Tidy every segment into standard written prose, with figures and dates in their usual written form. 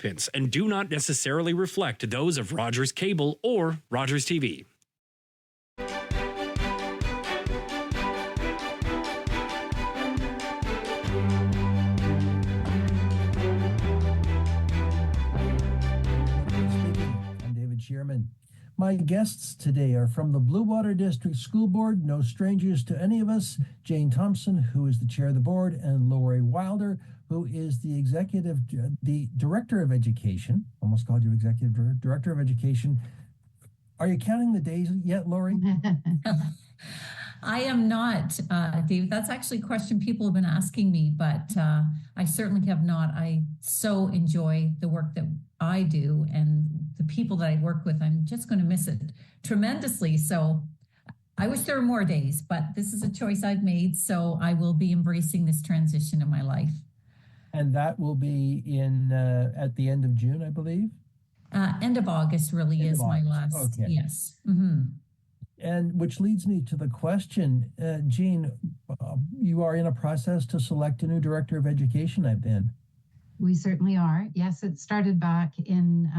participants and do not necessarily reflect those of Rogers Cable or Rogers TV. Shearman. My guests today are from the Bluewater District School Board, no strangers to any of us, Jane Thomson, who is the chair of the board, and Lori Wilder, who is the director of education. Almost called you executive director of education. Are you counting the days yet, Lori? I am not, David. That's actually a question people have been asking me, but I certainly have not. I so enjoy the work that I do and the people that I work with. I'm just going to miss it tremendously. So I wish there were more days, but this is a choice I've made. So I will be embracing this transition in my life. And that will be in at the end of June, I believe? End of August really is my last. Okay. Yes. Mm-hmm. And which leads me to the question, Jean, you are in a process to select a new director of education, I've been. We certainly are. Yes, it started back in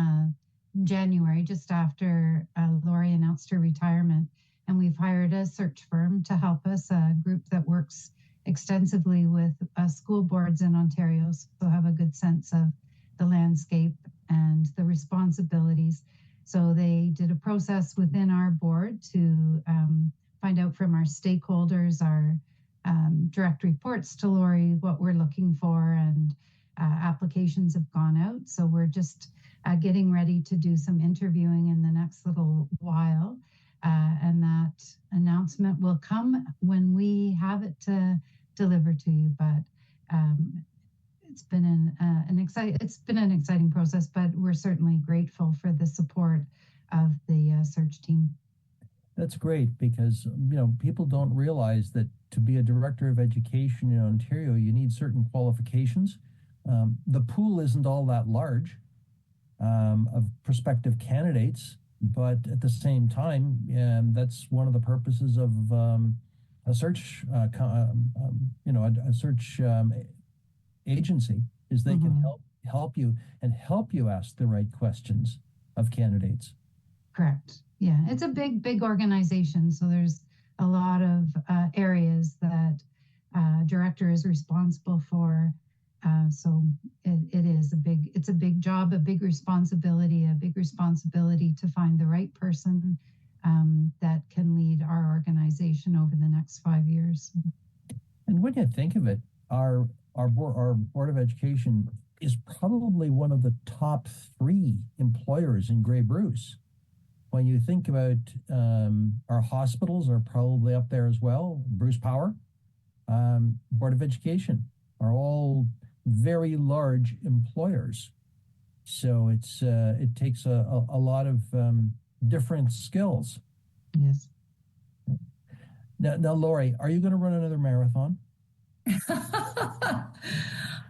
January, just after Lori announced her retirement. And we've hired a search firm to help us, a group that works extensively with school boards in Ontario, so have a good sense of the landscape and the responsibilities. So they did a process within our board to find out from our stakeholders, our direct reports to Lori, what we're looking for, and applications have gone out. So we're just getting ready to do some interviewing in the next little while. And that announcement will come when we have it to deliver to you. But it's been an exciting process, but we're certainly grateful for the support of the search team. That's great, because people don't realize that to be a director of education in Ontario, you need certain qualifications. The pool isn't all that large of prospective candidates, but at the same time, that's one of the purposes of a search, a search agency, is they can help you ask the right questions of candidates. Correct. Yeah, it's a big organization, so there's a lot of areas that director is responsible for. So it's a big job, a big responsibility to find the right person that can lead our organization over the next 5 years. And when you think of it, our Board of Education is probably one of the top 3 employers in Grey Bruce. When you think about our hospitals are probably up there as well, Bruce Power, Board of Education are all very large employers. So it takes a lot of different skills. Yes. Now, Lori, are you going to run another marathon?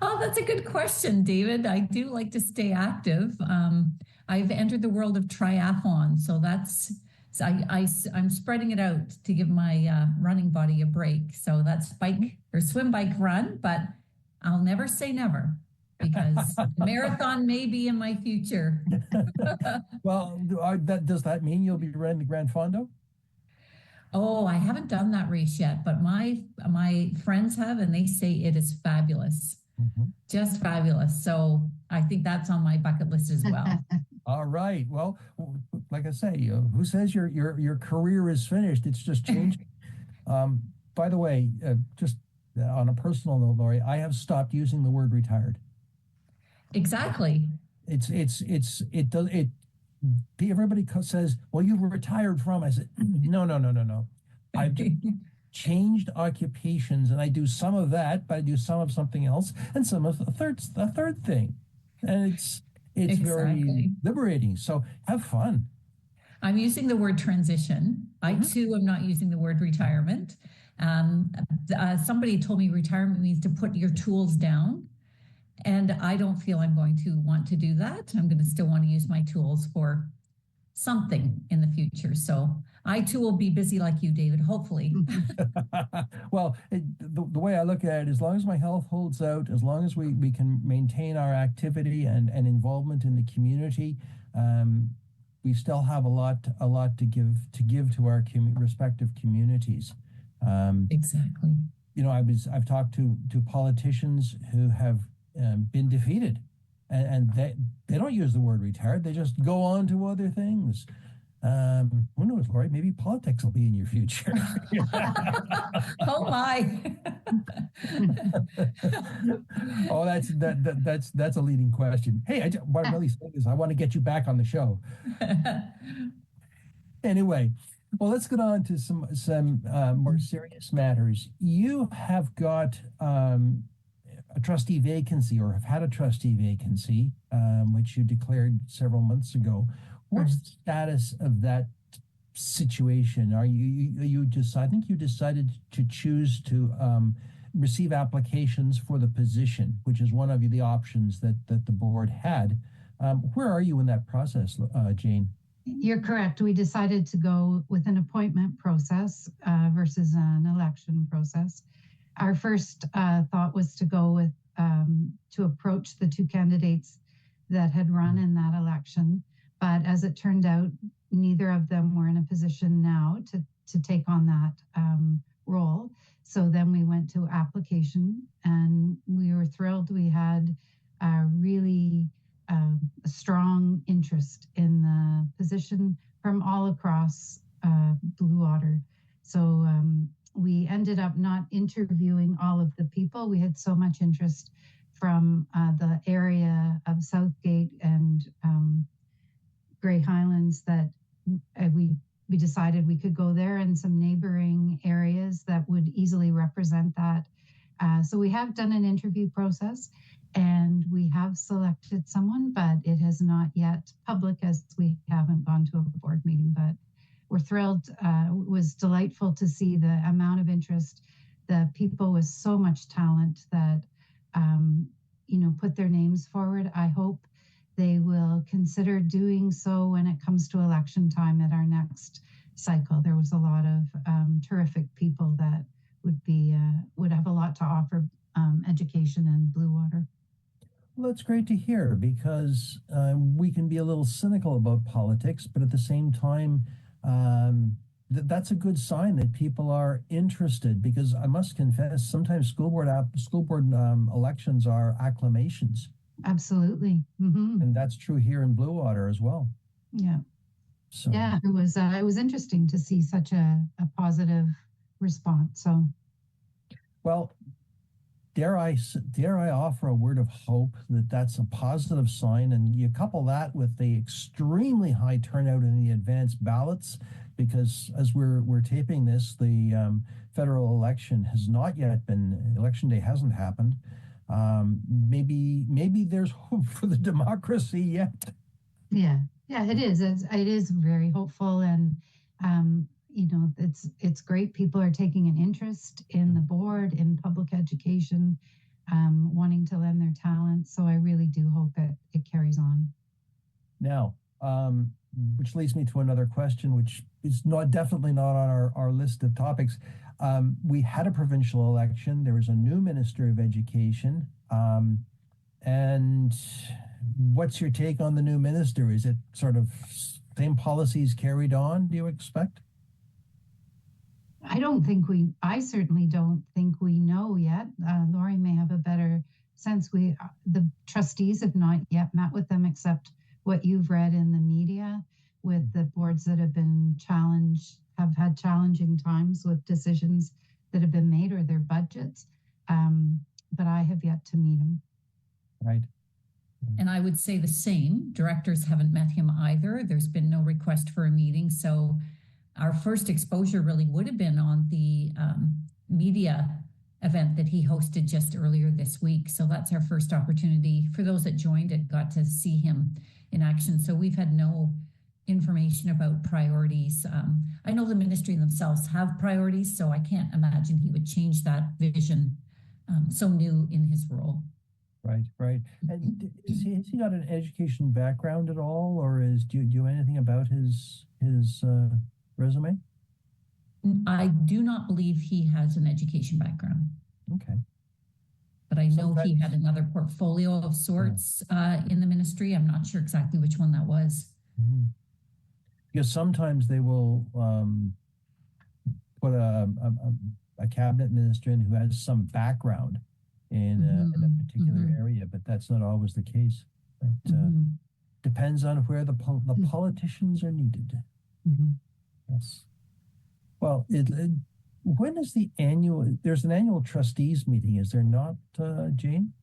Oh, that's a good question, David. I do like to stay active. I've entered the world of triathlon, so I'm spreading it out to give my running body a break. So that's bike or swim, bike, run, but I'll never say never, because marathon may be in my future. Well, does that mean you'll be running the Grand Fondo? Oh, I haven't done that race yet, but my friends have, and they say it is fabulous. Just fabulous. So I think that's on my bucket list as well. All right. Well, like I say, who says your career is finished? It's just changing. By the way, just on a personal note, Lori, I have stopped using the word retired. Exactly. Everybody says, well, you've retired from. I said, no. I've changed occupations, and I do some of that, but I do some of something else, and some of the third thing. And it's exactly. Very liberating. So have fun. I'm using the word transition. I too am not using the word retirement. Somebody told me retirement means to put your tools down. And I don't feel I'm going to want to do that. I'm going to still want to use my tools for something in the future. So I too will be busy like you, David, hopefully. Well, the way I look at it, as long as my health holds out, as long as we can maintain our activity and involvement in the community, we still have a lot to give to our respective communities. Exactly. You know, I've talked to politicians who have been defeated, and they don't use the word retired. They just go on to other things. Who knows, Lori? Maybe politics will be in your future. Oh my! Oh, that's a leading question. Hey, what I'm really saying is I want to get you back on the show. Anyway, well, let's get on to some more serious matters. You have got a trustee vacancy, or have had a trustee vacancy, which you declared several months ago. What's the status of that situation? Are you just? I think you decided to choose to receive applications for the position, which is one of the options that the board had. Where are you in that process, Jane? You're correct. We decided to go with an appointment process versus an election process. Our first thought was to go with to approach the two candidates that had run in that election. But as it turned out, neither of them were in a position now to take on that role. So then we went to application, and we were thrilled. We had really a strong interest in the position from all across Bluewater. So we ended up not interviewing all of the people. We had so much interest from the area of Southgate and Grey Highlands that we decided we could go there, and some neighboring areas that would easily represent that. So we have done an interview process, and we have selected someone, but it has not yet public, as we haven't gone to a board meeting. But we're thrilled. It was delightful to see the amount of interest, the people with so much talent that put their names forward. I hope they will consider doing so when it comes to election time at our next cycle. There was a lot of terrific people that would have a lot to offer education in Bluewater. Well, that's great to hear, because we can be a little cynical about politics, but at the same time, that's a good sign that people are interested, because I must confess, sometimes school board elections are acclamations. Absolutely. Mm-hmm. And that's true here in Bluewater as well. Yeah. So yeah, it was interesting to see such a positive response. So, well, dare I offer a word of hope that that's a positive sign, and you couple that with the extremely high turnout in the advanced ballots, because as we're taping this, the federal election has not yet been, election day hasn't happened. Maybe there's hope for the democracy yet. Yeah, it is. It is very hopeful, and it's great. People are taking an interest in the board, in public education, wanting to lend their talent. So I really do hope it carries on. Now, which leads me to another question, which is definitely not on our list of topics. We had a provincial election. There was a new Minister of Education. And what's your take on the new minister? Is it sort of same policies carried on, do you expect? I certainly don't think we know yet. Lori may have a better sense. The trustees have not yet met with them, except what you've read in the media, with the boards that have been have had challenging times with decisions that have been made, or their budgets. But I have yet to meet him. Right. And I would say the same. Directors haven't met him either. There's been no request for a meeting. So our first exposure really would have been on the media event that he hosted just earlier this week. So that's our first opportunity. For those that joined it, got to see him in action. So we've had no information about priorities. I know the ministry themselves have priorities, so I can't imagine he would change that vision so new in his role. Right, right. And has he got an education background at all, or do you know anything about his resume? I do not believe he has an education background, Okay. but I know he had Sometimes, another portfolio of yeah. sorts in the ministry. I'm not sure exactly which one that was. Mhm. Because sometimes they will put a cabinet minister in who has some background in a Hmm. particular Hmm. area, but that's not always the case. It Hmm. depends on where the politicians are needed. Hmm. Yes. Well, when is there's an annual trustees meeting, is there not, Jane?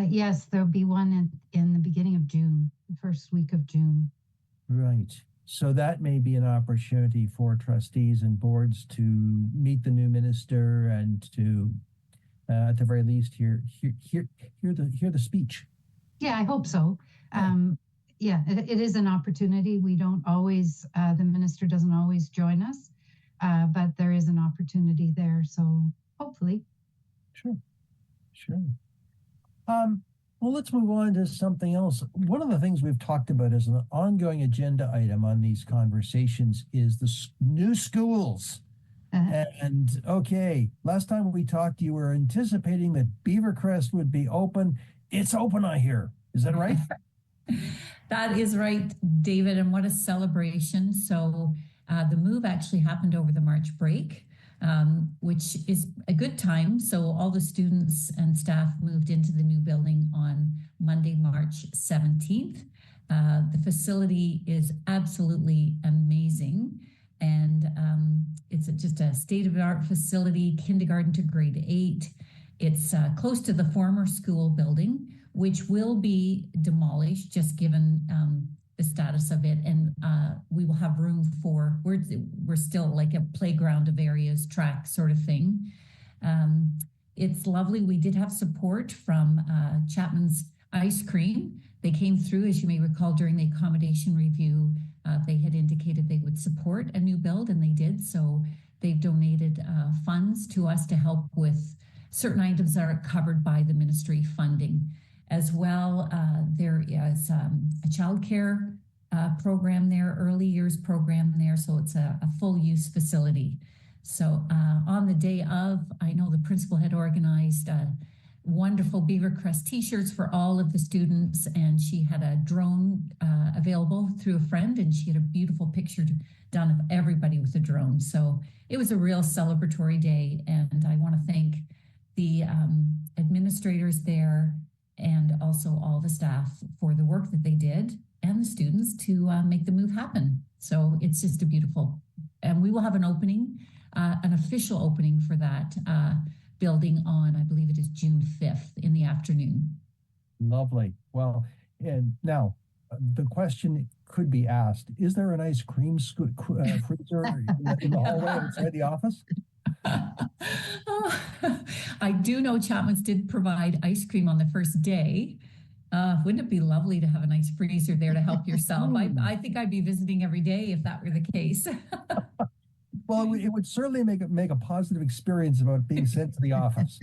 Yes, there'll be one in the beginning of June, the first week of June. Right. So that may be an opportunity for trustees and boards to meet the new minister and to, at the very least, hear the speech. Yeah, I hope so. Yeah. Yeah, it is an opportunity. We don't always, the minister doesn't always join us, but there is an opportunity there. So hopefully. Sure. Sure. Um, well, let's move on to something else. One of the things we've talked about as an ongoing agenda item on these conversations is the new schools. And okay, last time we talked, you were anticipating that Beavercrest would be open. It's open, I hear. Is that right? That is right, David, and what a celebration. So the move actually happened over the March break, which is a good time. So all the students and staff moved into the new building on Monday, March 17th. The facility is absolutely amazing. And it's just a state-of-the-art facility, kindergarten to grade 8. It's close to the former school building, which will be demolished, just given the status of it. And we will have room for, we're still like a playground of areas, track sort of thing. It's lovely. We did have support from Chapman's Ice Cream. They came through, as you may recall, during the accommodation review. They had indicated they would support a new build, and they did. So they've donated funds to us to help with certain items that are covered by the ministry funding. As well, there is a childcare program there, early years program there, so it's a full use facility. So on the day of, I know the principal had organized wonderful Beavercrest t-shirts for all of the students, and she had a drone available through a friend, and she had a beautiful picture done of everybody with a drone. So it was a real celebratory day, and I want to thank the administrators there and also all the staff for the work that they did and the students to make the move happen. So it's just a beautiful, and we will have an opening, an official opening for that building on, I believe it is June 5th in the afternoon. Lovely. Well, and now the question could be asked, is there an ice cream freezer in the hallway outside the office? I do know Chapman's did provide ice cream on the first day. Wouldn't it be lovely to have a nice freezer there to help yourself? I think I'd be visiting every day if that were the case. Well, it would certainly make a positive experience about being sent to the office.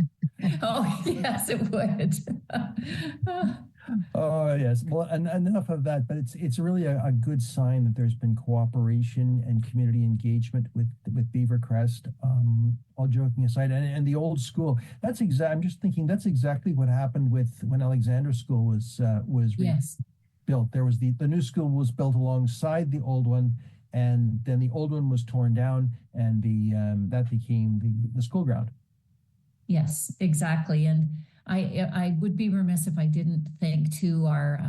Oh, yes, it would. Oh, yes. Well, and enough of that, but it's really a good sign that there's been cooperation and community engagement with Beavercrest. All joking aside, and the old school. I'm just thinking that's exactly what happened with when Alexander School was Yes. built. There was the new school was built alongside the old one, and then the old one was torn down, and that became the school ground. Yes, exactly. And I would be remiss if I didn't thank to our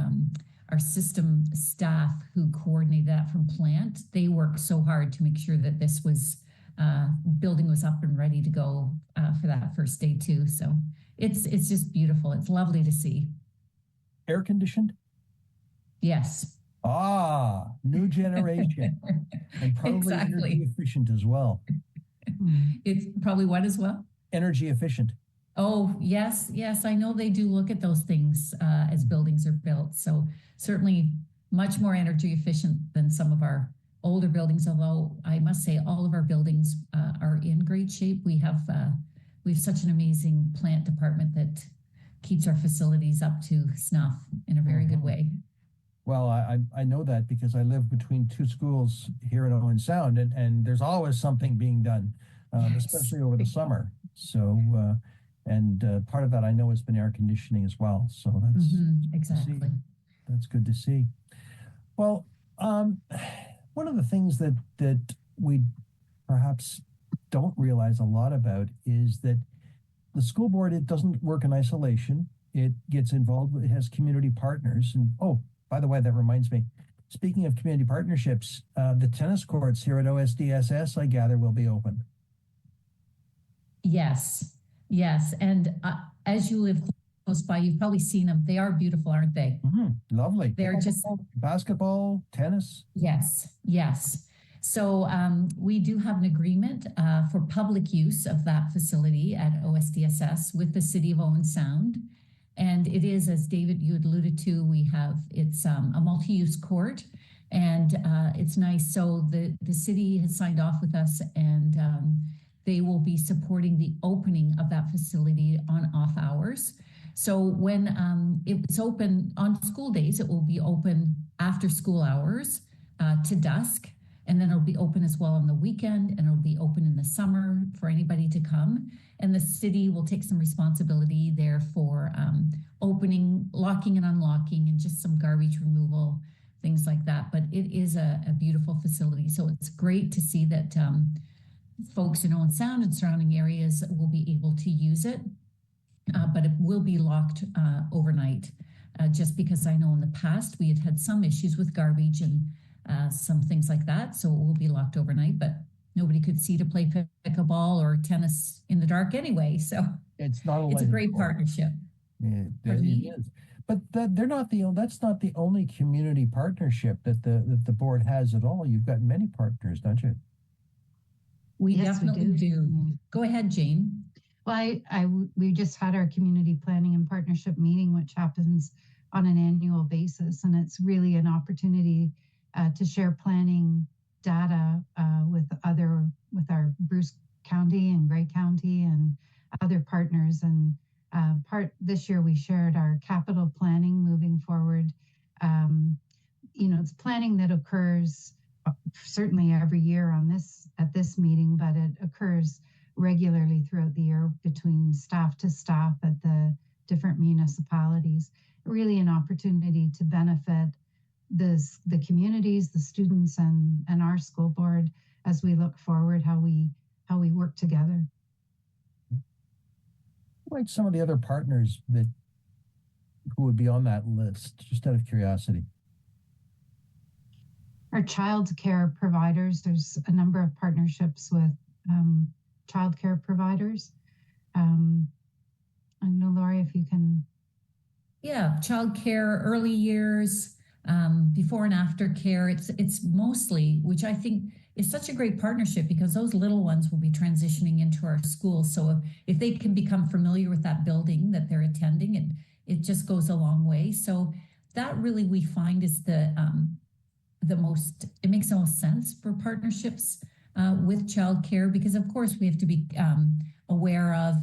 system staff who coordinated that from plant. They worked so hard to make sure that this was building was up and ready to go for that first day too. So it's just beautiful. It's lovely to see. Air conditioned? Yes. Ah, new generation, and probably Exactly. energy efficient as well. It's probably what as well? Energy efficient. Oh, yes, yes. I know they do look at those things as buildings are built. So certainly much more energy efficient than some of our older buildings, although I must say all of our buildings are in great shape. We have such an amazing plant department that keeps our facilities up to snuff in a very good way. Well, I know that because I live between two schools here in Owen Sound, and there's always something being done, Yes. especially over the summer. So, part of that I know has been air conditioning as well. So that's Exactly. that's good to see. Well, one of the things that we perhaps don't realize a lot about is that the school board, it doesn't work in isolation. It gets involved, it has community partners. And oh, by the way, that reminds me, speaking of community partnerships, the tennis courts here at OSDSS, I gather, will be open. Yes, yes. And as you live close by, you've probably seen them. They are beautiful, aren't they? Lovely. They're just basketball, tennis. Yes, yes. So we do have an agreement for public use of that facility at OSDSS with the City of Owen Sound. And it is, as David, you had alluded to, it's a multi-use court, and it's nice. So the city has signed off with us, and they will be supporting the opening of that facility on off hours. So when it's open on school days, it will be open after school hours to dusk. And then it'll be open as well on the weekend, and it'll be open in the summer for anybody to come. And the city will take some responsibility there for opening, locking and unlocking, and just some garbage removal, things like that. But it is a beautiful facility. So it's great to see that folks in Owen Sound and surrounding areas will be able to use it. But it will be locked overnight, just because I know in the past we had some issues with garbage and some things like that. So it will be locked overnight, but nobody could see to play pickleball or tennis in the dark anyway. So it's a great partnership. It is. But that's not the only community partnership that the board has at all. You've got many partners, don't you? Yes, definitely we do. Go ahead, Jane. Well, we just had our community planning and partnership meeting, which happens on an annual basis, and it's really an opportunity to share planning data with our Bruce County and Grey County and other partners. And this year we shared our capital planning moving forward. It's planning that occurs certainly every year at this meeting, but it occurs regularly throughout the year between staff to staff at the different municipalities. Really an opportunity to benefit the communities, the students, and our school board as we look forward how we work together. Like some of the other partners who would be on that list, just out of curiosity. Our child care providers, there's a number of partnerships with child care providers. I know, Laurie, if you can. Yeah, child care, early years, before and after care. It's mostly, which I think is such a great partnership, because those little ones will be transitioning into our schools. So if they can become familiar with that building that they're attending, it just goes a long way. So that really we find is it makes the most sense for partnerships with childcare, because of course we have to be aware of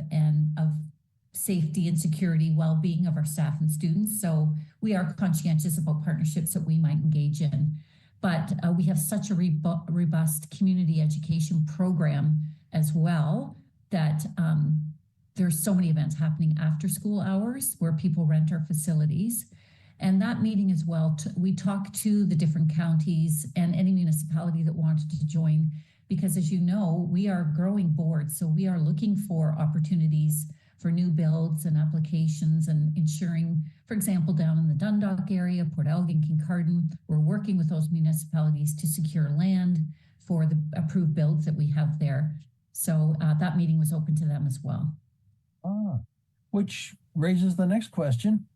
safety and security, well-being of our staff and students. So we are conscientious about partnerships that we might engage in. But we have such a robust community education program as well that there's so many events happening after school hours where people rent our facilities. And that meeting as well, we talk to the different counties and any municipality that wanted to join, because as you know, we are a growing board. So we are looking for opportunities for new builds and applications, and ensuring, for example, down in the Dundalk area, Port Elgin, Kincardine, we're working with those municipalities to secure land for the approved builds that we have there. So that meeting was open to them as well. Which raises the next question.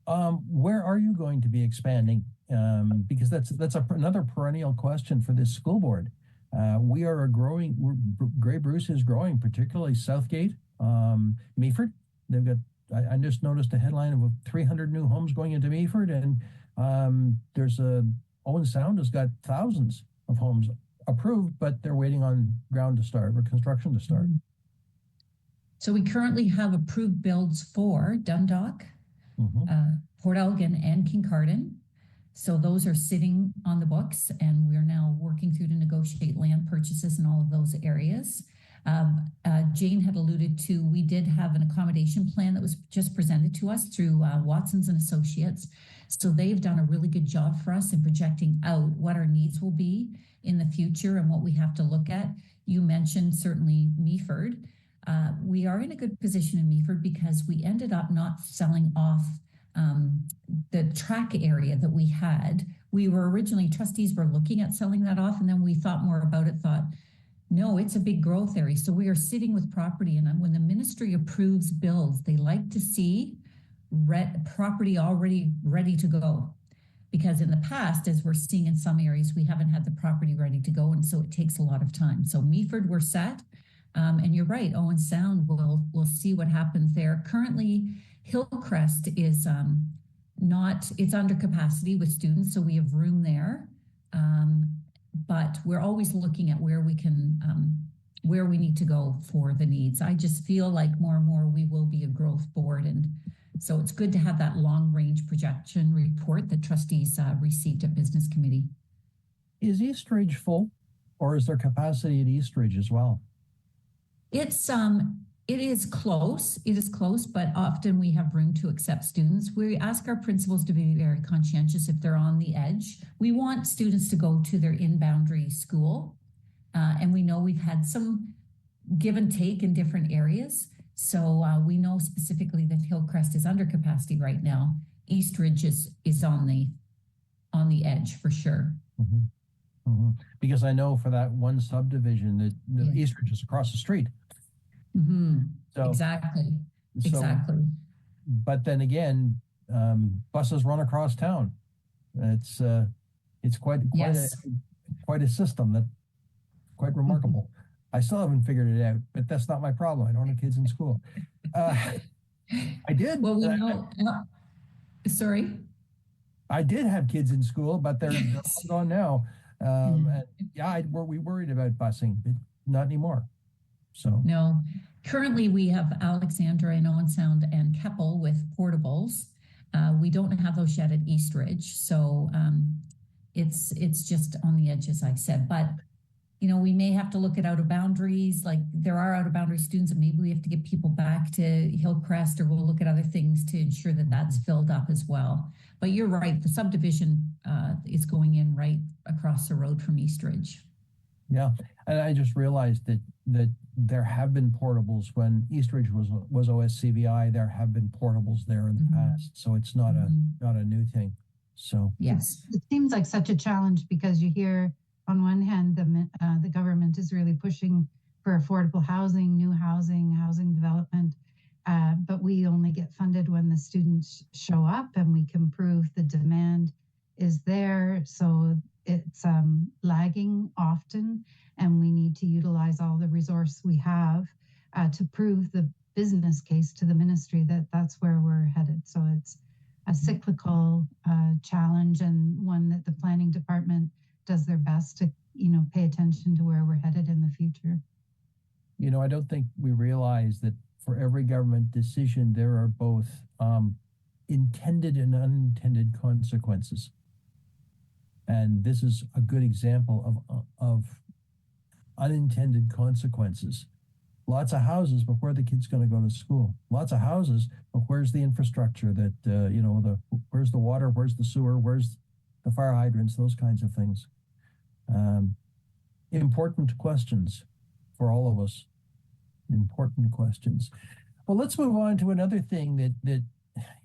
Where are you going to be expanding? Because that's another perennial question for this school board. We are Grey Bruce is growing, particularly Southgate, Meaford. They've got, I just noticed a headline of 300 new homes going into Meaford, and Owen Sound has got thousands of homes approved, but they're waiting on ground to start or construction to start. So we currently have approved builds for Dundalk, Port Elgin, and Kincardine. So those are sitting on the books, and we're now working through to negotiate land purchases in all of those areas. Jane had alluded to, we did have an accommodation plan that was just presented to us through Watson's and Associates. So they've done a really good job for us in projecting out what our needs will be in the future and what we have to look at. You mentioned certainly Meaford. We are in a good position in Meaford because we ended up not selling off the track area that we had. We were originally, trustees were looking at selling that off, and then we thought more about it, thought, no, it's a big growth area. So we are sitting with property, and when the ministry approves bills, they like to see property already ready to go. Because in the past, as we're seeing in some areas, we haven't had the property ready to go, and so it takes a lot of time. So Meaford, we're set. And you're right, Owen Sound, we'll see what happens there. Currently, Hillcrest is it's under capacity with students, so we have room there. But we're always looking at where we need to go for the needs. I just feel like more and more we will be a growth board. And so it's good to have that long range projection report that trustees received at business committee. Is Eastridge full, or is there capacity at Eastridge as well? It is close. It is close, but often we have room to accept students. We ask our principals to be very conscientious if they're on the edge. We want students to go to their in-boundary school. And we know we've had some give and take in different areas. So we know specifically that Hillcrest is under capacity right now. Eastridge is on the edge for sure. Because I know for that one subdivision that Eastridge is across the street. So, exactly. But then again, buses run across town. It's quite a system that quite remarkable. I still haven't figured it out, but that's not my problem. I don't have kids in school. I did. Well, we know. Sorry. I did have kids in school, but they're gone now. And we worried about busing, but not anymore. So no, currently we have Alexandra and Owen Sound and Keppel with portables. We don't have those yet at Eastridge, so it's just on the edge, as I said. But we may have to look at out of boundaries. Like there are out of boundary students, and maybe we have to get people back to Hillcrest, or we'll look at other things to ensure that that's filled up as well. But you're right, the subdivision is going in right across the road from Eastridge. Yeah, and I just realized that there have been portables when Eastridge was OSCVI. There have been portables there in the past, so it's not a new thing. So yes, it seems like such a challenge because you hear on one hand the government is really pushing for affordable housing, new housing development, but we only get funded when the students show up and we can prove the demand is there. So it's lagging often, and we need to utilize all the resource we have to prove the business case to the ministry that that's where we're headed. So it's a cyclical challenge, and one that the planning department does their best to pay attention to where we're headed in the future. I don't think we realize that for every government decision there are both intended and unintended consequences. And this is a good example of unintended consequences. Lots of houses, but where are the kids going to go to school? Lots of houses, but where's the infrastructure that, where's the water, where's the sewer, where's the fire hydrants, those kinds of things. Important questions for all of us. Important questions. Well, let's move on to another thing that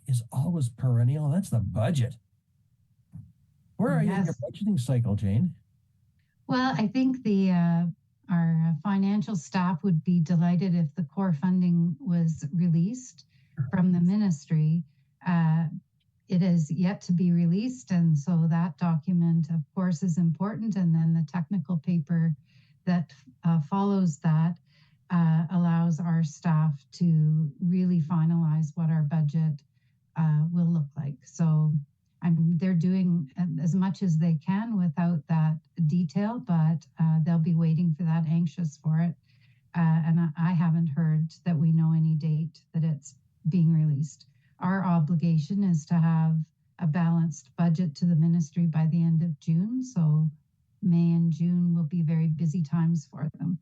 is always perennial, and that's the budget. Where are you in your budgeting cycle, Jane? Well, I think our financial staff would be delighted if the core funding was released from the ministry. It is yet to be released, and so that document, of course, is important. And then the technical paper that follows that allows our staff to really finalize what our budget will look like. So they're doing as much as they can without that detail, but they'll be waiting for that, anxious for it. and I haven't heard that we know any date that it's being released. Our obligation is to have a balanced budget to the ministry by the end of June. So May and June will be very busy times for them.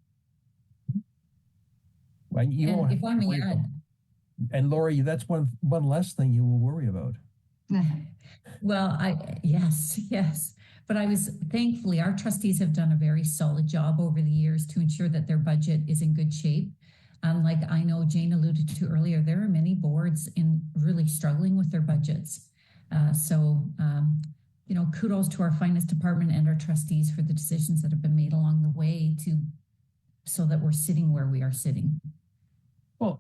Well, you won't And have if I to may worry about- add, And Lori, that's one less thing you will worry about. well, yes. But thankfully, our trustees have done a very solid job over the years to ensure that their budget is in good shape. Like I know Jane alluded to earlier, there are many boards really struggling with their budgets. Kudos to our finance department and our trustees for the decisions that have been made along the way so that we're sitting where we are sitting. Well,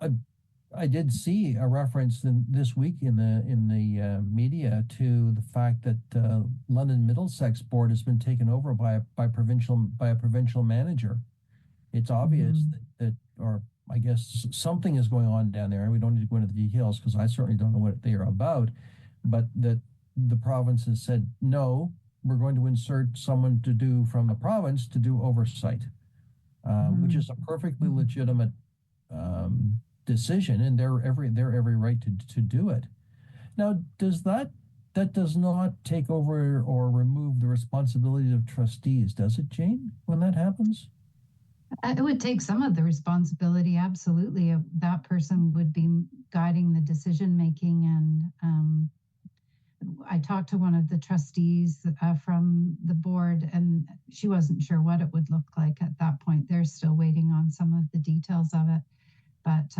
I did see a reference this week in the media to the fact that London Middlesex board has been taken over by a provincial manager. It's obvious that, or I guess something is going on down there. We don't need to go into the details because I certainly don't know what they are about, but that the province has said, no, we're going to insert someone from the province to do oversight, which is a perfectly legitimate decision, and they're every right to do it. Now, that does not take over or remove the responsibilities of trustees, does it, Jane, when that happens? It would take some of the responsibility, absolutely. That person would be guiding the decision making. And I talked to one of the trustees from the board, and she wasn't sure what it would look like at that point. They're still waiting on some of the details of it. But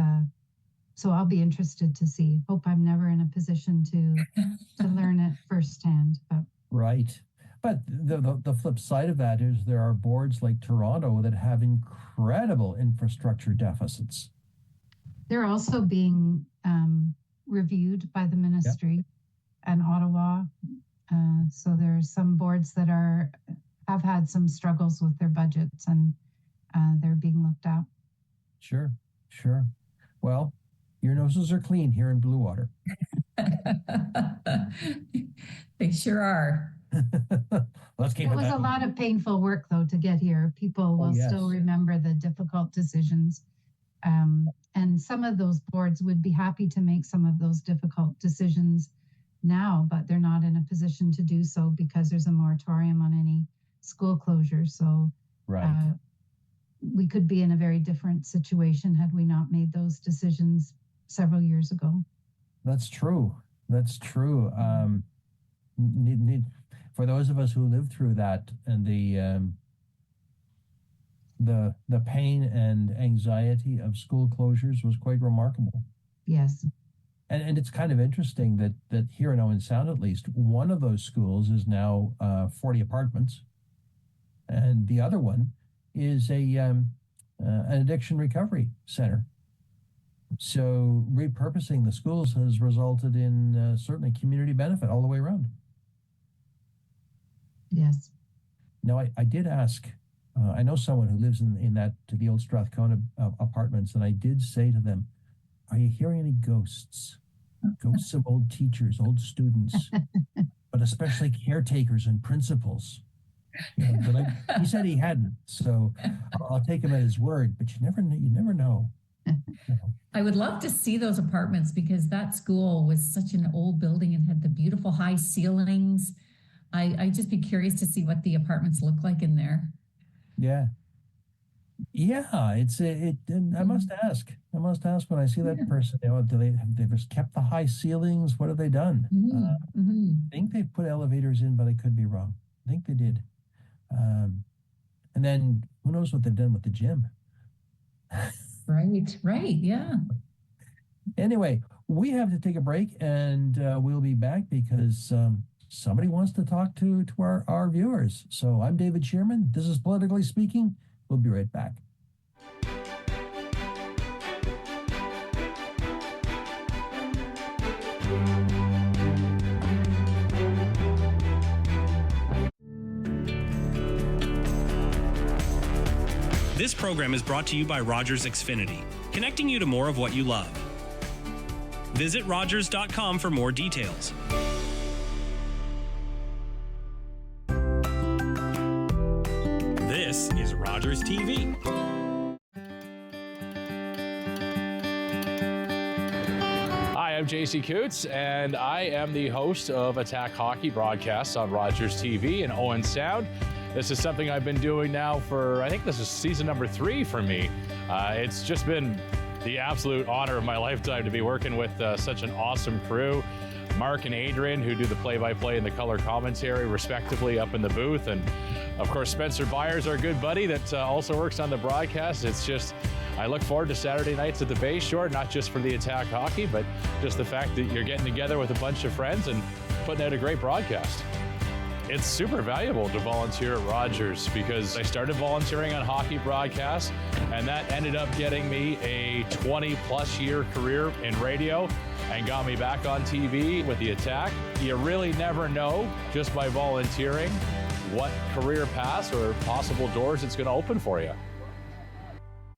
so I'll be interested to see. Hope I'm never in a position to learn it firsthand. But. Right. But the flip side of that is there are boards like Toronto that have incredible infrastructure deficits. They're also being reviewed by the ministry and Ottawa. So there's some boards that have had some struggles with their budgets, and they're being looked at. Sure. Well, your noses are clean here in Bluewater. They sure are. Let's keep it. It was a lot of painful work, though, to get here. People will still remember the difficult decisions. And some of those boards would be happy to make some of those difficult decisions now, but they're not in a position to do so because there's a moratorium on any school closure. So we could be in a very different situation had we not made those decisions several years ago. That's true. For those of us who lived through that and the pain and anxiety of school closures was quite remarkable. Yes. And it's kind of interesting that here in Owen Sound, at least, one of those schools is now 40 apartments, and the other one is an addiction recovery center. So repurposing the schools has resulted in certainly community benefit all the way around. Yes. Now, I did ask, I know someone who lives in the old Strathcona apartments, and I did say to them, are you hearing any ghosts? Ghosts of old teachers, old students, but especially caretakers and principals. But he said he hadn't, so I'll take him at his word. But you never know. I would love to see those apartments because that school was such an old building and had the beautiful high ceilings. I'd just be curious to see what the apartments look like in there. Yeah. I must ask when I see that person. Have they just kept the high ceilings? What have they done? I think they put elevators in, but I could be wrong. I think they did. And then who knows what they've done with the gym? Right, yeah. Anyway, we have to take a break, and we'll be back because somebody wants to talk to our viewers. So I'm David Shearman. This is Politically Speaking. We'll be right back. This program is brought to you by Rogers Xfinity, connecting you to more of what you love. Visit Rogers.com for more details. This is Rogers TV. I'm JC Coots, and I am the host of Attack Hockey broadcasts on Rogers TV and Owen Sound. This is something I've been doing now for, I think this is season number 3 for me. It's just been the absolute honor of my lifetime to be working with such an awesome crew. Mark and Adrian, who do the play-by-play and the color commentary, respectively, up in the booth. And, of course, Spencer Byers, our good buddy that also works on the broadcast. It's just, I look forward to Saturday nights at the Bay Shore, not just for the Attack Hockey, but just the fact that you're getting together with a bunch of friends and putting out a great broadcast. It's super valuable to volunteer at Rogers because I started volunteering on hockey broadcasts, and that ended up getting me a 20-plus year career in radio and got me back on TV with the Attack. You really never know, just by volunteering, what career paths or possible doors it's going to open for you.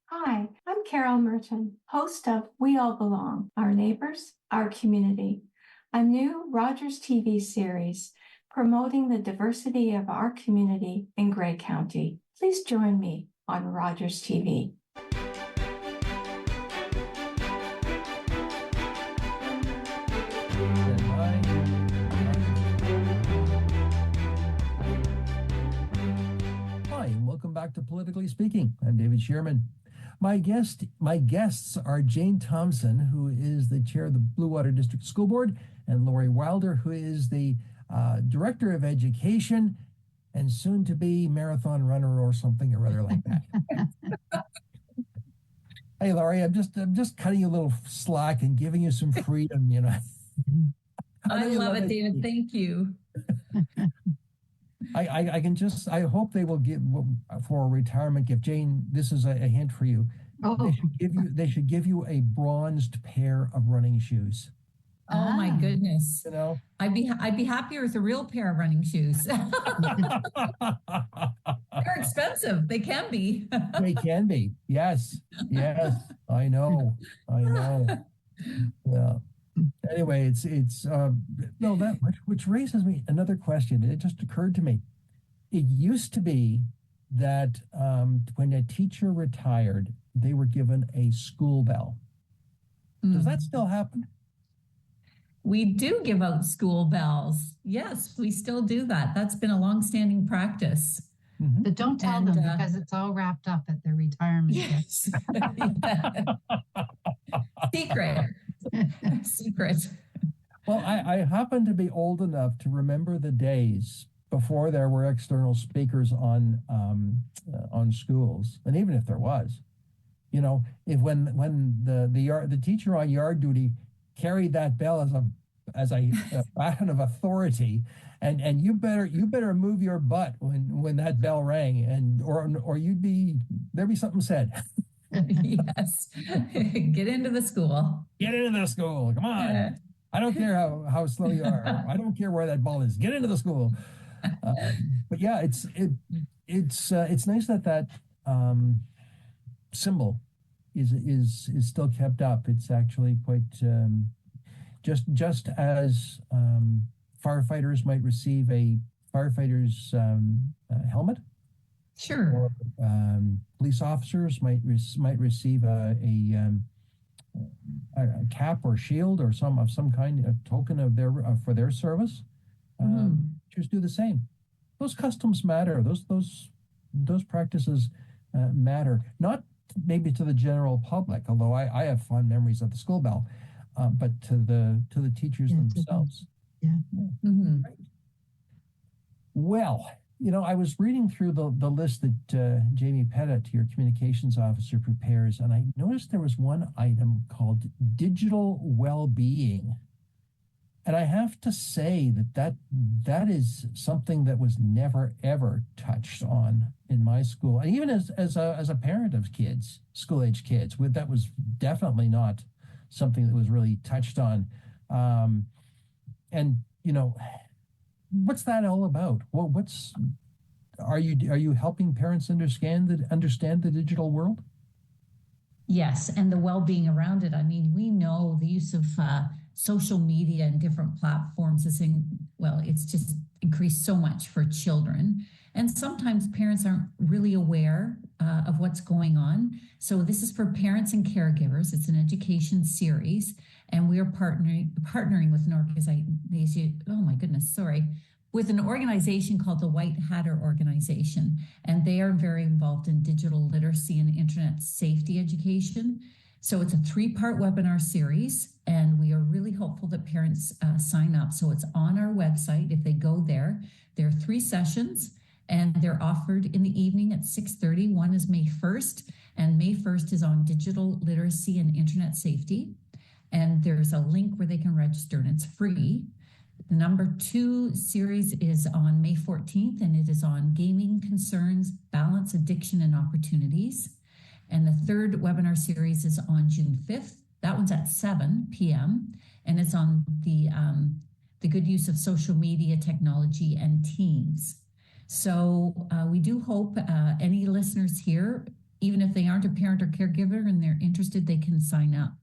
Hi, I'm Carol Merton, host of We All Belong, Our Neighbors, Our Community, a new Rogers TV series promoting the diversity of our community in Grey County. Please join me on Rogers TV. Hi, and welcome back to Politically Speaking. I'm David Shearman. My guests are Jane Thomson, who is the chair of the Bluewater District School Board, and Lori Wilder, who is the Director of Education and soon to be marathon runner or something or other like that. Hey, Lori, I'm just cutting you a little slack and giving you some freedom, you know. I love it, David. Thank you. I hope they will give for a retirement gift. Jane, this is a hint for you. Oh. They should give you a bronzed pair of running shoes. Oh my goodness. You know, I'd be happier with a real pair of running shoes. They're expensive. They can be. They can be. Yes. I know. Yeah. Anyway, which raises me another question. It just occurred to me. It used to be that when a teacher retired, they were given a school bell. Does that still happen? We do give out school bells. Yes, we still do that. That's been a long-standing practice. Mm-hmm. But don't tell them because it's all wrapped up at their retirement. Yes. Secret. Well, I happen to be old enough to remember the days before there were external speakers on schools, and even if there was, you know, when the teacher on yard duty carried that bell as a baton of authority, and you better move your butt when that bell rang, and or there'd be something said. Yes. Get into the school. Get into the school. Come on. I don't care how slow you are. I don't care where that ball is. Get into the school. But yeah, it's nice that symbol is still kept up. It's actually quite just as firefighters might receive a firefighter's helmet. Sure. Or police officers might receive a cap or shield or some kind of token of for their service. Teachers do the same. Those customs matter. Those practices matter. Not maybe to the general public, although I have fond memories of the school bell, but to the teachers themselves. Yeah. Mm-hmm. Right. Well, you know, I was reading through the list that Jamie Pettit, your communications officer, prepares, and I noticed there was one item called digital well-being. And I have to say that is something that was never, ever touched on in my school. And even as a parent of kids, school-age kids, that was definitely not something that was really touched on. And, you know, what's that all about? Well, are you helping parents understand the digital world? Yes, and the well-being around it. I mean, we know the use of social media and different platforms it's just increased so much for children. And sometimes parents aren't really aware of what's going on. So this is for parents and caregivers. It's an education series. And we are partnering with an organization, oh my goodness, sorry, with an organization called the White Hatter Organization. And they are very involved in digital literacy and internet safety education. So it's a 3-part webinar series, and we are really hopeful that parents sign up. So it's on our website. If they go there, there are 3 sessions, and they're offered in the evening at 6:30. One is May 1st, and May 1st is on digital literacy and internet safety. And there's a link where they can register, and it's free. The number 2 series is on May 14th, and it is on gaming concerns, balance, addiction, and opportunities. And the 3rd webinar series is on June 5th. That one's at 7 p.m. and it's on the good use of social media technology and teens. So we do hope any listeners here, even if they aren't a parent or caregiver and they're interested, they can sign up.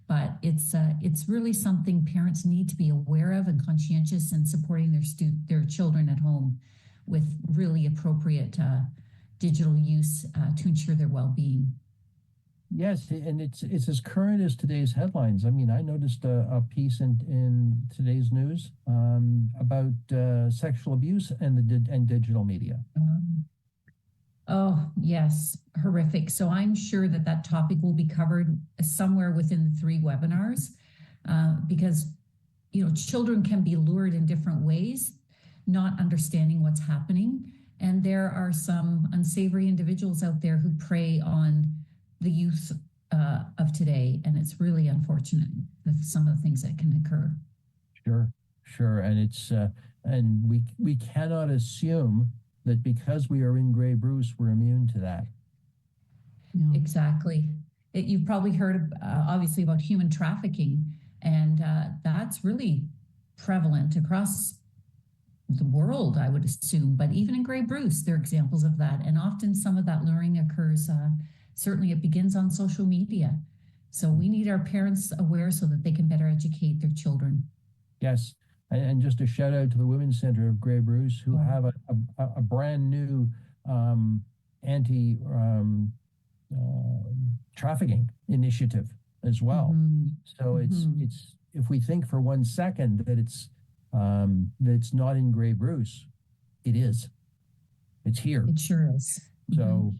But it's really something parents need to be aware of and conscientious in supporting their children at home with really appropriate digital use to ensure their well-being. Yes, and it's as current as today's headlines. I mean, I noticed a piece in today's news about sexual abuse and digital media. Oh, yes, horrific. So I'm sure that topic will be covered somewhere within the 3 webinars because, children can be lured in different ways, not understanding what's happening. And there are some unsavory individuals out there who prey on the youth of today. And it's really unfortunate with some of the things that can occur. Sure. And it's and we cannot assume that because we are in Grey Bruce, we're immune to that. No. Exactly. You've probably heard obviously about human trafficking, and that's really prevalent across the world, I would assume, but even in Grey Bruce, there are examples of that. And often some of that luring occurs, certainly it begins on social media. So we need our parents aware so that they can better educate their children. Yes. And just a shout out to the Women's Center of Grey Bruce, who have a brand new anti trafficking initiative as well. So it's if we think for 1 second that it's not in Grey Bruce, it is. It's here. It sure is. So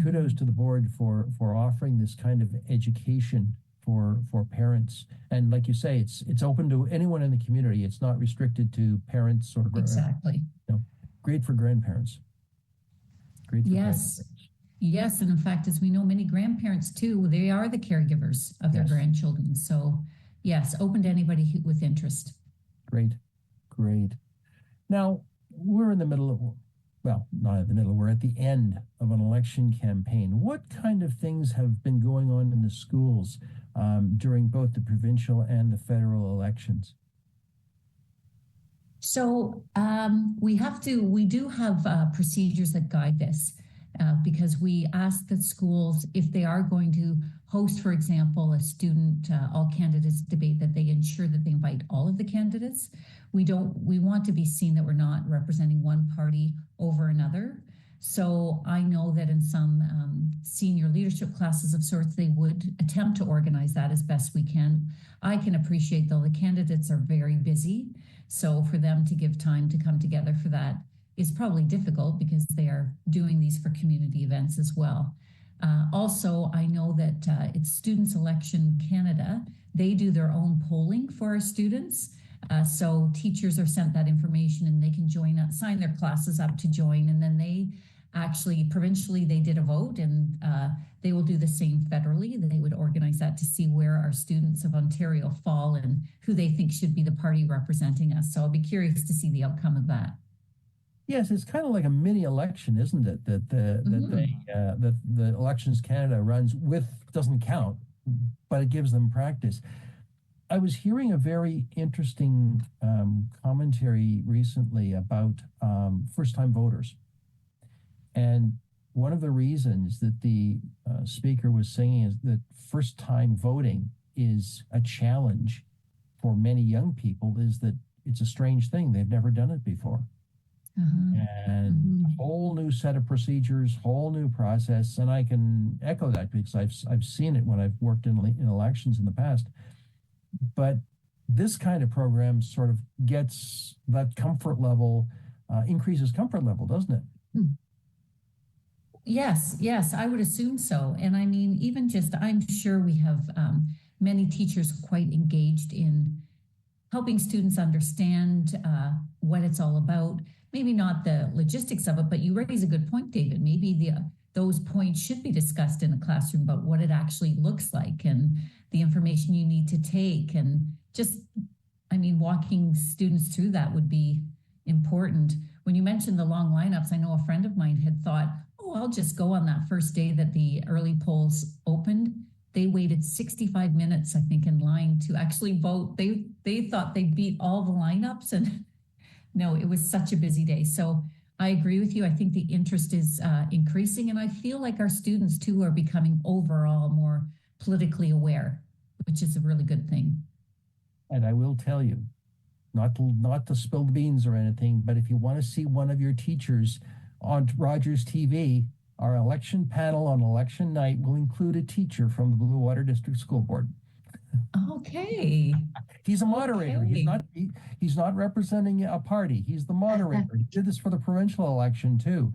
kudos to the board for offering this kind of education for parents. And like you say, it's open to anyone in the community. It's not restricted to parents or exactly. Great for grandparents. Yes, and in fact, as we know, many grandparents too, they are the caregivers of their grandchildren. So yes, open to anybody with interest. Great. Now, we're in the middle of, well, not in the middle, we're at the end of an election campaign. What kind of things have been going on in the schools during both the provincial and the federal elections? So we do have procedures that guide this because we ask the schools, if they are going to host, for example, a student all candidates debate, that they ensure that they invite all of the candidates. We want to be seen that we're not representing one party over another. So I know that in some senior leadership classes of sorts, they would attempt to organize that as best we can. I can appreciate, though, the candidates are very busy. So for them to give time to come together for that is probably difficult because they are doing these for community events as well. Also, I know that it's Students Election Canada. They do their own polling for our students. So teachers are sent that information and they can sign their classes up to join. And then they actually, provincially, they did a vote, and they will do the same federally. They would organize that to see where our students of Ontario fall and who they think should be the party representing us. So I'll be curious to see the outcome of that. Yes, it's kind of like a mini election, isn't it? That the Elections Canada runs with, doesn't count, but it gives them practice. I was hearing a very interesting commentary recently about first-time voters. And one of the reasons that the speaker was saying is that first-time voting is a challenge for many young people, is that it's a strange thing. They've never done it before. And a whole new set of procedures, whole new process. And I can echo that because I've seen it when I've worked in elections in the past. but this kind of program sort of gets that comfort level, increases comfort level, doesn't it? Yes, I would assume so. And I mean, even just, I'm sure we have many teachers quite engaged in helping students understand what it's all about. Maybe not the logistics of it, but you raise a good point, David. Maybe those points should be discussed in a classroom about what it actually looks like and the information you need to take. And just, I mean, walking students through that would be important. When you mentioned the long lineups, I know a friend of mine had thought, oh, I'll just go on that first day that the early polls opened. They waited 65 minutes, I think, in line to actually vote. They thought they beat all the lineups, and no, it was such a busy day. So I agree with you. I think the interest is increasing, and I feel like our students too are becoming overall more politically aware, which is a really good thing. And I will tell you, not to spill the beans or anything, but if you want to see one of your teachers on Rogers TV, our election panel on election night will include a teacher from the Bluewater District School Board. Okay. He's a moderator. Okay. He's not representing a party. He's the moderator. He did this for the provincial election too.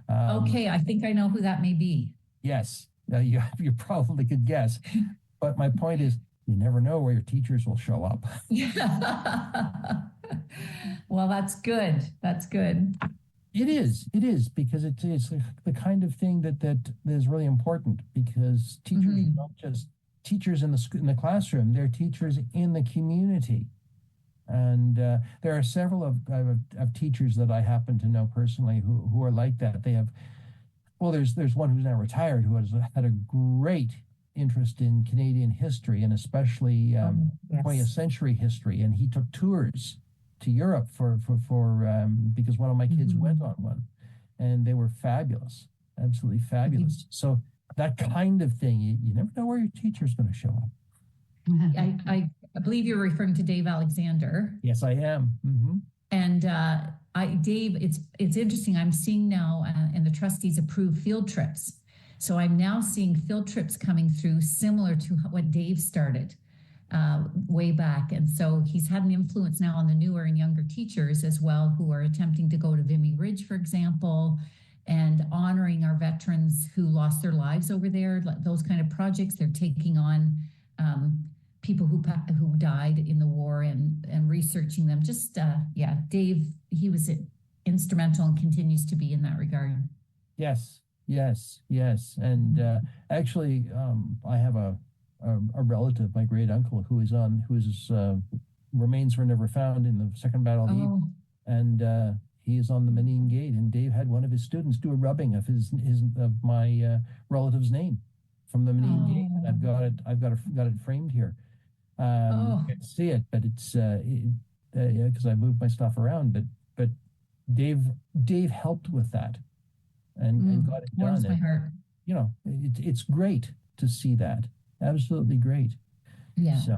Okay, I think I know who that may be. Yes, you probably could guess. But my point is, you never know where your teachers will show up. Yeah. Well, that's good. That's good. It is because it's the kind of thing that is really important, because teachers are not just teachers in the classroom; they're teachers in the community. And there are several of teachers that I happen to know personally who are like that. They have, well, there's one who's now retired who has had a great interest in Canadian history, and especially Yes. 20th century history, and he took tours to Europe for because one of my kids went on one, and they were fabulous, absolutely fabulous. So that kind of thing, you never know where your teacher's going to show up. I believe you're referring to Dave Alexander. Yes, I am. And Dave, it's interesting. I'm seeing now, and the trustees approve field trips. So I'm now seeing field trips coming through similar to what Dave started way back. And so he's had an influence now on the newer and younger teachers as well, who are attempting to go to Vimy Ridge, for example, and honoring our veterans who lost their lives over there. Those kind of projects, they're taking on people who died in the war and researching them. Just, Dave, he was instrumental and continues to be in that regard. Yes. And actually, I have a relative, my great uncle, whose remains were never found in the Second Battle of Ypres, and he is on the Menine Gate. And Dave had one of his students do a rubbing of my relative's name from the Menine Gate, and I've got it framed here. You can't see it, but it's because I moved my stuff around. But Dave helped with that, and got it done. Warms my heart. You know, it's great to see that. Absolutely great. Yeah. So,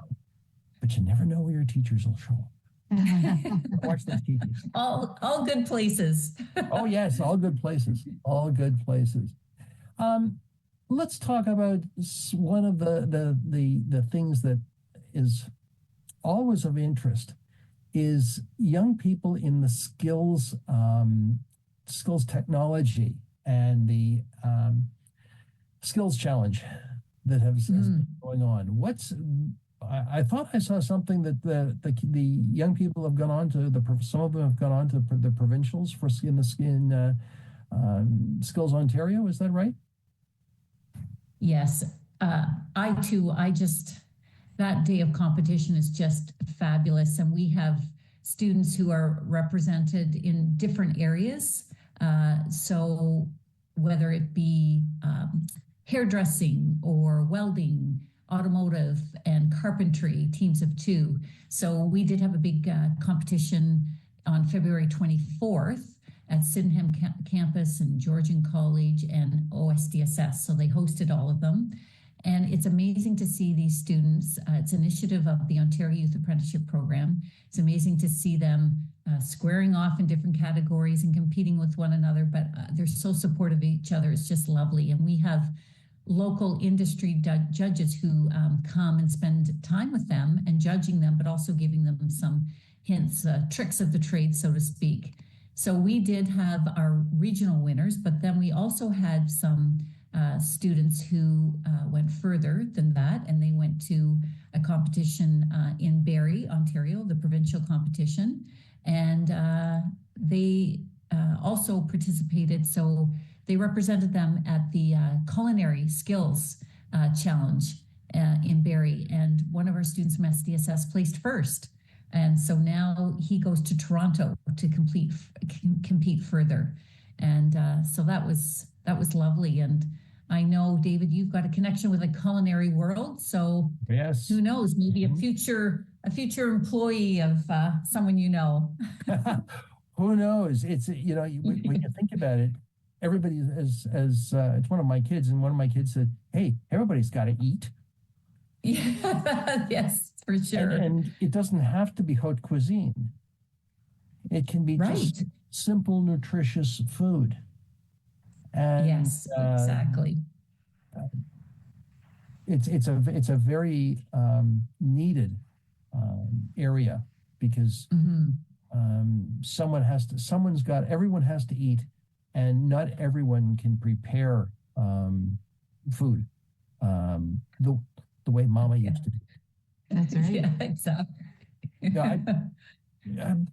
but you never know where your teachers will show up. Watch those teachers. All good places. Oh yes, all good places. All good places. Let's talk about one of the things that is always of interest is young people in the skills technology and the skills challenge that has been going on. I thought I saw something that the young people have gone on to some of them have gone on to the provincials for Skills Ontario. Is that right? Yes, I too. That day of competition is just fabulous, and we have students who are represented in different areas. So whether it be hairdressing or welding, automotive, and carpentry, teams of 2. So we did have a big competition on February 24th at Sydenham campus and Georgian College and OSDSS. So they hosted all of them. And it's amazing to see these students. It's an initiative of the Ontario Youth Apprenticeship Program. It's amazing to see them squaring off in different categories and competing with one another, but they're so supportive of each other. It's just lovely. And we have local industry judges who come and spend time with them and judging them, but also giving them some hints, tricks of the trade, so to speak. So we did have our regional winners, but then we also had some students who went further than that, and they went to a competition in Barrie, Ontario, the provincial competition, and they also participated. So they represented them at the culinary skills challenge in Barrie, and one of our students from SDSS placed first. And so now he goes to Toronto to compete further. And so that was lovely. And I know, David, you've got a connection with the culinary world. So yes, who knows, maybe a future employee of someone you know. Who knows? It's, you know, when you think about it, everybody as it's one of my kids, and one of my kids said, "Hey, everybody's got to eat." Yeah, yes, for sure. And it doesn't have to be haute cuisine. It can be just simple, nutritious food. And yes, exactly. It's a very needed area, because everyone has to eat, and not everyone can prepare food the way Mama used to do. That's right. Yeah, exactly.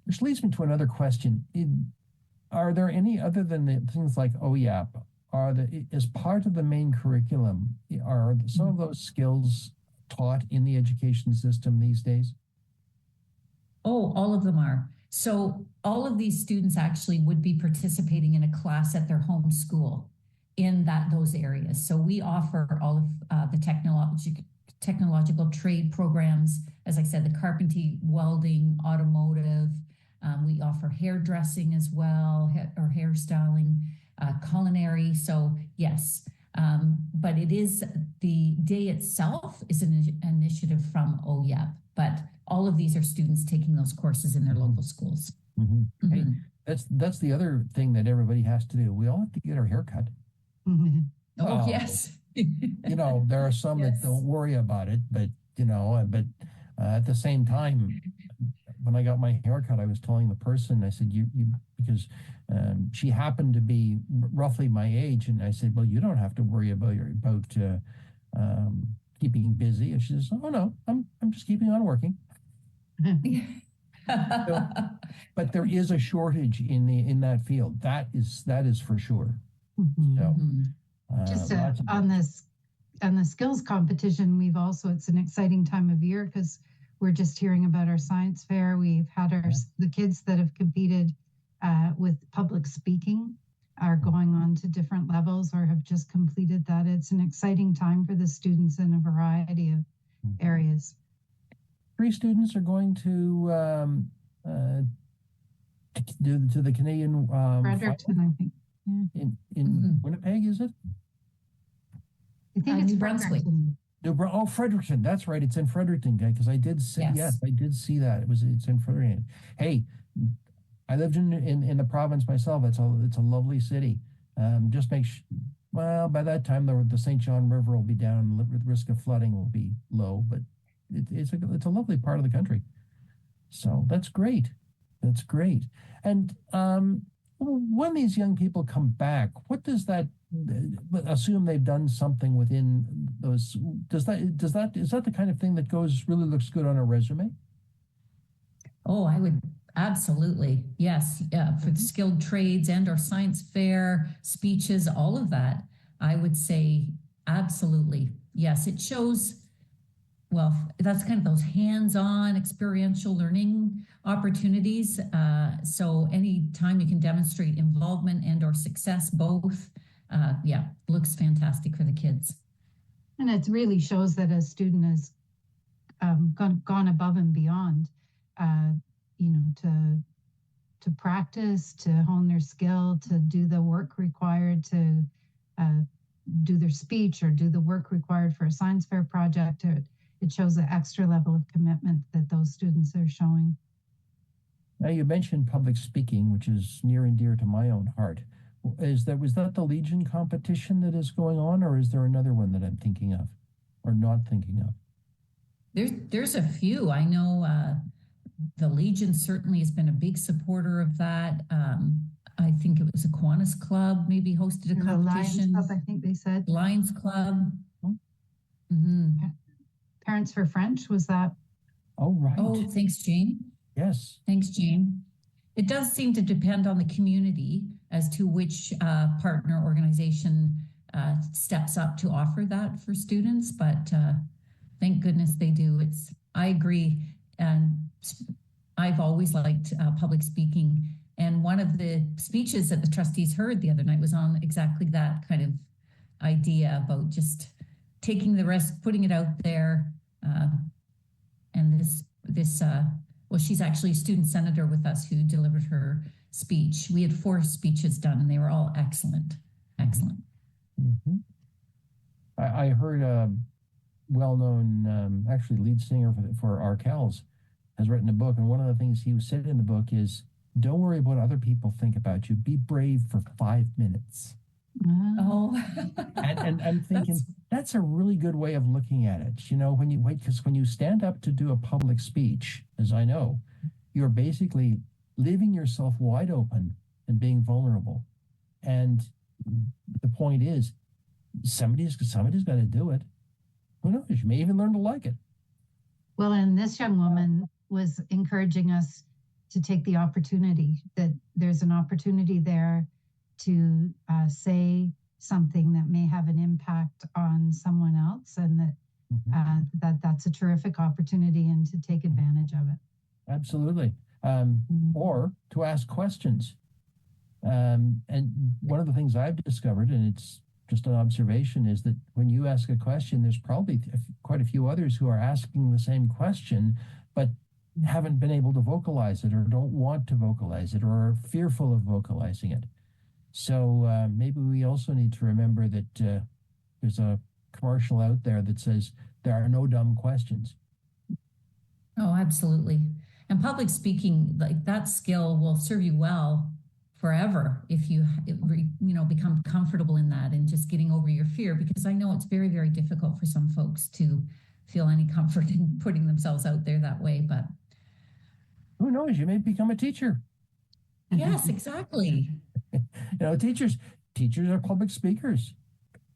Which leads me to another question. Are there any, other than the things like OYAP, as part of the main curriculum, are some of those skills taught in the education system these days? Oh, all of them are. So all of these students actually would be participating in a class at their home school in those areas. So we offer all of the technological trade programs. As I said, the carpentry, welding, automotive. We offer hairdressing as well, or hairstyling, culinary. So yes, but it is, the day itself is an initiative from OYEP, but all of these are students taking those courses in their local schools. Hey, that's the other thing that everybody has to do. We all have to get our hair cut. Oh, yes. You know, there are some that don't worry about it, but at the same time, when I got my haircut, I was telling the person, I said, because she happened to be roughly my age, and I said, well, you don't have to worry about keeping busy. And she says, oh no, I'm just keeping on working. But there is a shortage in that field. That is for sure. So, just on the skills competition, it's an exciting time of year because we're just hearing about our science fair. We've had the kids that have competed with public speaking are going on to different levels or have just completed that. It's an exciting time for the students in a variety of areas. 3 students are going to the Canadian Fredericton, I think. Yeah. In Winnipeg, is it? I think it's New Brunswick. Fredericton. That's right. It's in Fredericton, because I did see. Yes, I did see that. It's in Fredericton. Hey, I lived in the province myself. It's a lovely city. Just by that time the St. John River will be down. The risk of flooding will be low, but it's a lovely part of the country. So that's great. That's great. And when these young people come back, what does that assume they've done something within those? Is that the kind of thing that really looks good on a resume? Oh, I would absolutely. Yes. For the skilled trades and or science fair, speeches, all of that, I would say absolutely. Yes. It shows, well, that's kind of those hands-on experiential learning opportunities. So any time you can demonstrate involvement and or success, both, looks fantastic for the kids. And it really shows that a student has gone above and beyond, to practice, to hone their skill, to do the work required to do their speech or do the work required for a science fair project. It shows the extra level of commitment that those students are showing. Now, you mentioned public speaking, which is near and dear to my own heart. Was that the Legion competition that is going on, or is there another one that I'm thinking of or not thinking of? There's a few. I know the Legion certainly has been a big supporter of that. I think it was a Kiwanis Club maybe hosted a The competition. Lions Club, I think they said. Lions Club. Mm-hmm. Parents for French, was that? Oh, right. Oh, thanks, Jane. Yes. Thanks, Jane. It does seem to depend on the community as to which partner organization steps up to offer that for students, but thank goodness they do. I agree, and I've always liked public speaking, and one of the speeches that the trustees heard the other night was on exactly that kind of idea about just taking the risk, putting it out there, and well, she's actually a student senator with us who delivered her speech. We had 4 speeches done, and they were all excellent. Excellent. Mm-hmm. I heard a well-known, actually lead singer for Arkells has written a book, and one of the things he said in the book is, don't worry about what other people think about you. Be brave for 5 minutes. Oh, and I'm thinking that's a really good way of looking at it. You know, because when you stand up to do a public speech, as I know, you're basically leaving yourself wide open and being vulnerable. And the point is, somebody's got to do it. Who knows? You may even learn to like it. Well, and this young woman was encouraging us to take the opportunity, that there's an opportunity there to say something that may have an impact on someone else, and that that's a terrific opportunity, and to take advantage of it. Absolutely. Or to ask questions. And one of the things I've discovered, and it's just an observation, is that when you ask a question, there's probably quite a few others who are asking the same question, but haven't been able to vocalize it, or don't want to vocalize it, or are fearful of vocalizing it. So maybe we also need to remember that there's a commercial out there that says there are no dumb questions. Oh, absolutely. And public speaking, like that skill will serve you well forever if you become comfortable in that and just getting over your fear, because I know it's very, very difficult for some folks to feel any comfort in putting themselves out there that way. But who knows, you may become a teacher. Yes, exactly. Teachers are public speakers.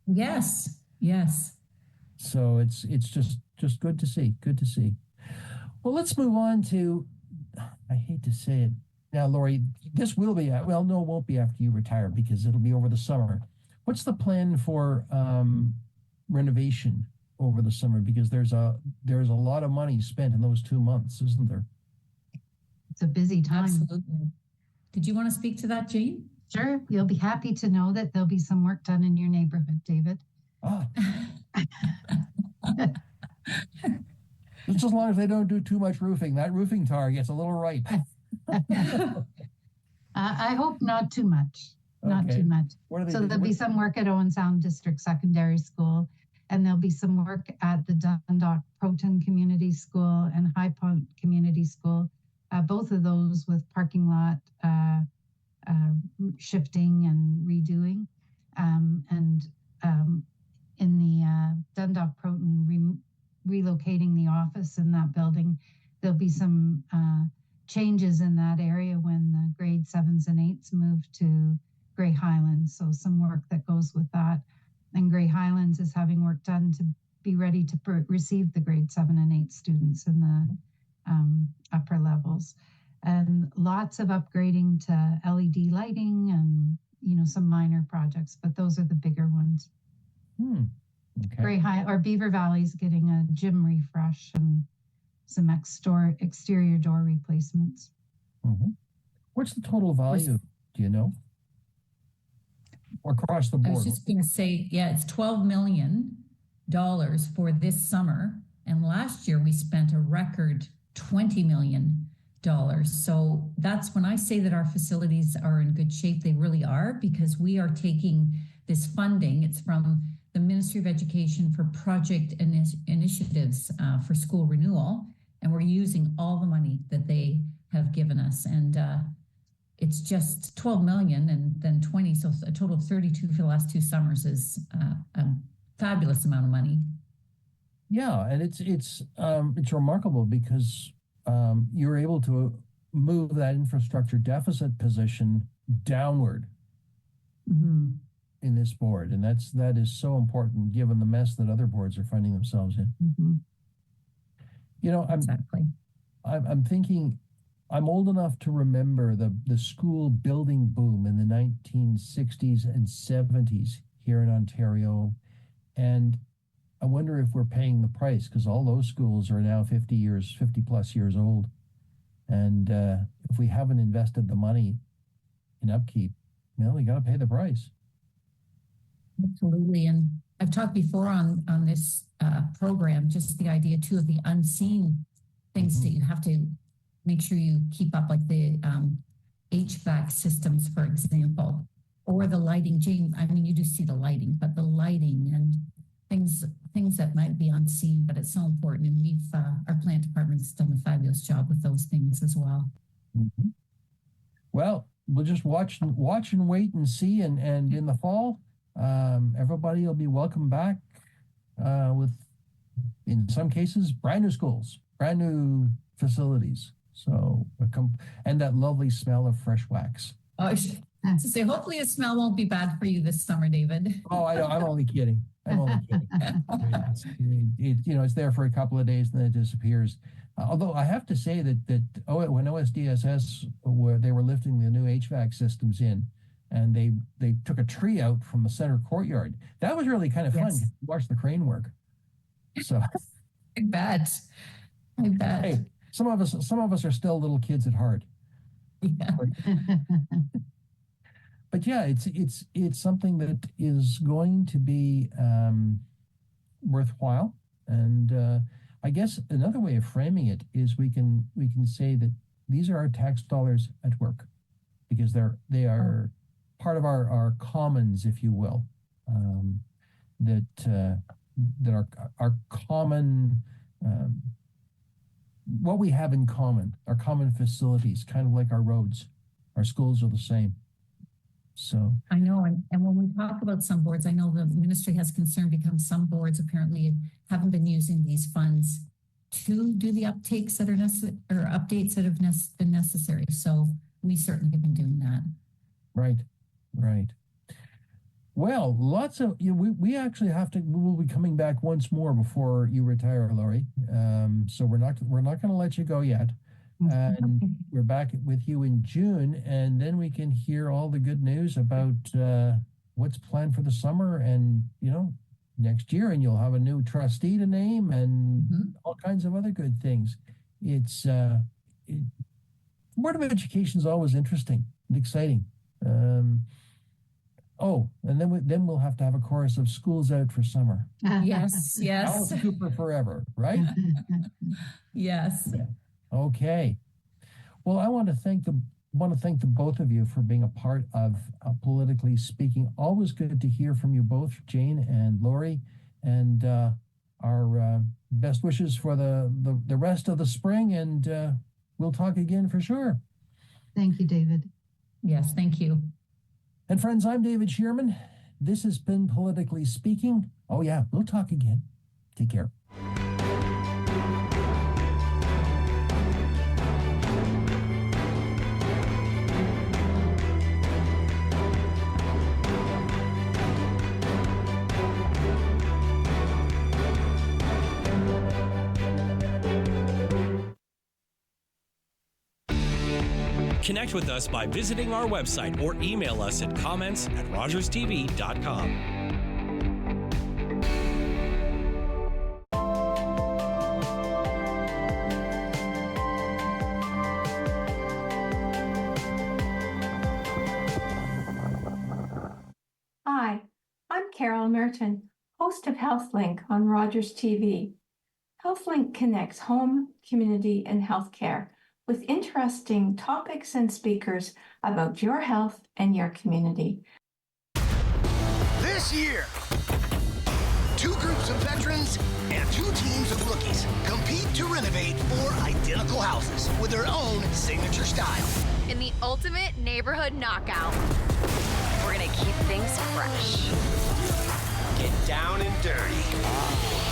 Yes. So it's just good to see. Well, let's move on to, I hate to say it now, Lori, this will be, well, no, it won't be after you retire, because it'll be over the summer. What's the plan for renovation over the summer? Because there's a lot of money spent in those 2 months, isn't there? It's a busy time. Absolutely. Did you want to speak to that, Jane? Sure. You'll be happy to know that there'll be some work done in your neighborhood, David. Ah. Just as long as they don't do too much roofing. That roofing tar gets a little ripe. I hope not too much. Not Okay. too much. So there'll be some work at Owen Sound District Secondary School, and there'll be some work at the Dundalk Proton Community School and High Point Community School. Both of those with parking lot shifting and redoing. In the Dundalk Proton relocating the office in that building, there'll be some changes in that area when the grade 7s and 8s move to Grey Highlands. So some work that goes with that. And Grey Highlands is having work done to be ready to receive the grade 7 and 8 students in the upper levels. And lots of upgrading to LED lighting and, some minor projects, but those are the bigger ones. Okay. Beaver Valley's getting a gym refresh and some exterior door replacements. Mm-hmm. What's the total value? Do you know? Across the board? I was just going to say, it's $12 million for this summer. And last year we spent a record $20 million. So that's when I say that our facilities are in good shape. They really are, because we are taking this funding. It's from the Ministry of Education for project initiatives for school renewal. And we're using all the money that they have given us. And it's just 12 million and then 20. So a total of 32 for the last 2 summers is a fabulous amount of money. Yeah, and it's remarkable because you're able to move that infrastructure deficit position downward Mm-hmm. in this board, and that is so important given the mess that other boards are finding themselves in. Mm-hmm. You know, Exactly. I'm thinking, I'm old enough to remember the school building boom in the 1960s and 70s here in Ontario, and I wonder if we're paying the price because all those schools are now 50 plus years old. And if we haven't invested the money in upkeep, well, we got to pay the price. Absolutely. And I've talked before on this program, just the idea too of the unseen things that you have to make sure you keep up, like the HVAC systems, for example, or the lighting. Jane, I mean, you do see the lighting, but the lighting and things that might be unseen, but it's so important. And we've our plant department's done a fabulous job with those things as well. Mm-hmm. Well, we'll just watch and wait and see. And in the fall, everybody will be welcome back with, in some cases, brand new schools, brand new facilities. So, and that lovely smell of fresh wax. To say, hopefully the smell won't be bad for you this summer, David. Oh, I'm only kidding. I'm only kidding. It's there for a couple of days and then it disappears. Although I have to say that when OSDSS they were lifting the new HVAC systems in, and they took a tree out from the center courtyard. That was really kind of fun to watch the crane work. So I bet. Hey, some of us are still little kids at heart. Yeah. But yeah, it's something that is going to be worthwhile, and I guess another way of framing it is we can say that these are our tax dollars at work, because they are part of our commons, if you will, that our common. What we have in common, our common facilities, kind of like our roads, our schools are the same. So I know, and when we talk about some boards, I know the ministry has concern because some boards apparently haven't been using these funds to do the uptakes that are necessary or updates that have been necessary. So we certainly have been doing that. Right. Well, lots of we actually we'll be coming back once more before you retire, Laurie. So we're not going to let you go yet. And we're back with you in June, and then we can hear all the good news about what's planned for the summer and next year, and you'll have a new trustee to name and all kinds of other good things. It's Board of Education is always interesting and exciting. And then we'll have to have a chorus of schools out for summer. Yes. Alice Cooper forever, right? Yes. Okay. Well, I want to thank the both of you for being a part of Politically Speaking. Always good to hear from you both, Jane and Laurie, and our best wishes for the rest of the spring, and we'll talk again for sure. Thank you, David. Yes, thank you. And friends, I'm David Shearman. This has been Politically Speaking. Oh yeah, we'll talk again. Take care. Connect with us by visiting our website or email us at comments@rogerstv.com. Hi, I'm Carol Merton, host of HealthLink on Rogers TV. HealthLink connects home, community, and healthcare with interesting topics and speakers about your health and your community. This year, 2 groups of veterans and 2 teams of rookies compete to renovate 4 identical houses with their own signature style. in the ultimate neighborhood knockout. We're gonna keep things fresh. Get down and dirty.